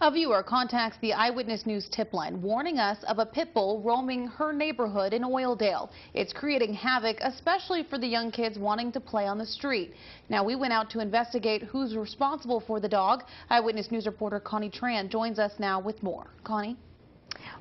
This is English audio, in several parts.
A viewer contacts the Eyewitness News tip line warning us of a pit bull roaming her neighborhood in Oildale. It's creating havoc, especially for the young kids wanting to play on the street. Now, we went out to investigate who's responsible for the dog. Eyewitness News reporter Connie Tran joins us now with more. Connie?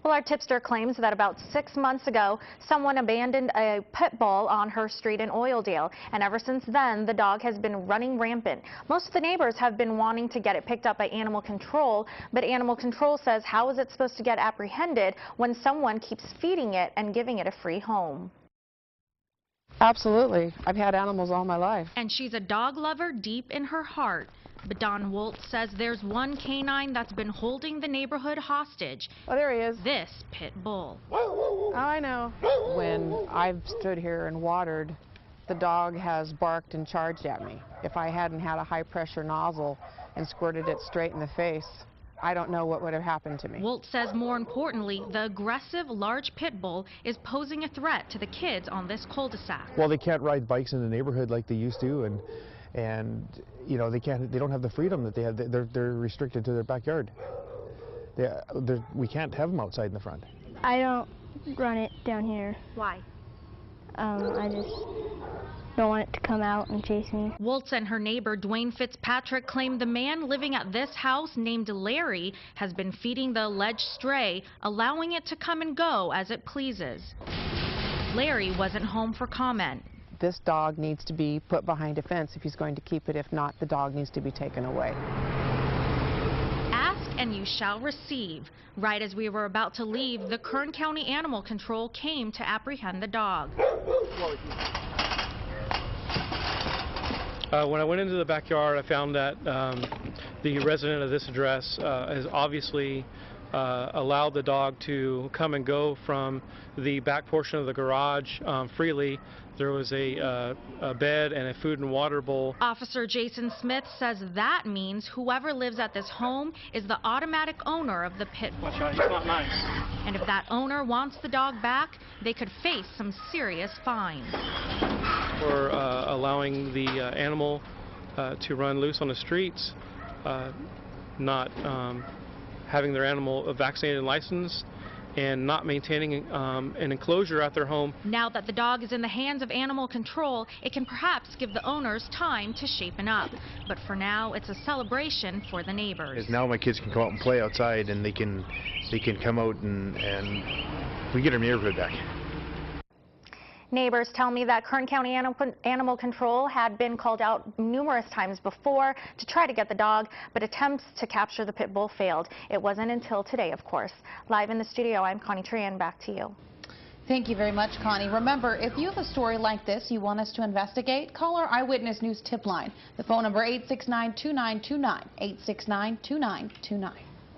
Well, our tipster claims that about 6 months ago, someone abandoned a pit bull on her street in Oildale, and ever since then, the dog has been running rampant. Most of the neighbors have been wanting to get it picked up by animal control, but animal control says how is it supposed to get apprehended when someone keeps feeding it and giving it a free home? Absolutely. I've had animals all my life. And she's a dog lover deep in her heart. But Don Woltz says there's one canine that's been holding the neighborhood hostage. Oh, there he is. This pit bull. Oh, I know. When I've stood here and watered, the dog has barked and charged at me. If I hadn't had a high-pressure nozzle and squirted it straight in the face, I don't know what would have happened to me. Woltz says more importantly, the aggressive large pit bull is posing a threat to the kids on this cul-de-sac. Well, they can't ride bikes in the neighborhood like they used to, and you know, they don't have the freedom that they had. They're restricted to their backyard. We can't have them outside in the front. I don't run it down here. Why? I just don't want it to come out and chase me. Woltz and her neighbor Dwayne Fitzpatrick claim the man living at this house named Larry has been feeding the alleged stray, allowing it to come and go as it pleases. Larry wasn't home for comment. This dog needs to be put behind a fence if he's going to keep it. If not, the dog needs to be taken away. Ask and you shall receive. Right as we were about to leave, the Kern County Animal Control came to apprehend the dog. When I went into the backyard, I found that the resident of this address has obviously allowed the dog to come and go from the back portion of the garage freely. There was a bed and a food and water bowl. Officer Jason Smith says that means whoever lives at this home is the automatic owner of the pit bull. Watch out, he's not nice. And if that owner wants the dog back, they could face some serious fines. For allowing the animal to run loose on the streets, not having their animal vaccinated and licensed, and not maintaining an enclosure at their home. Now that the dog is in the hands of animal control, it can perhaps give the owners time to shapen up. But for now, it's a celebration for the neighbors. Now my kids can come out and play outside, and they can come out and we get our neighborhood back. Neighbors tell me that Kern County Animal Control had been called out numerous times before to try to get the dog, but attempts to capture the pit bull failed. It wasn't until today, of course. Live in the studio, I'm Connie Tran. Back to you. Thank you very much, Connie. Remember, if you have a story like this you want us to investigate, call our Eyewitness News tip line. The phone number 869-2929, 869-2929.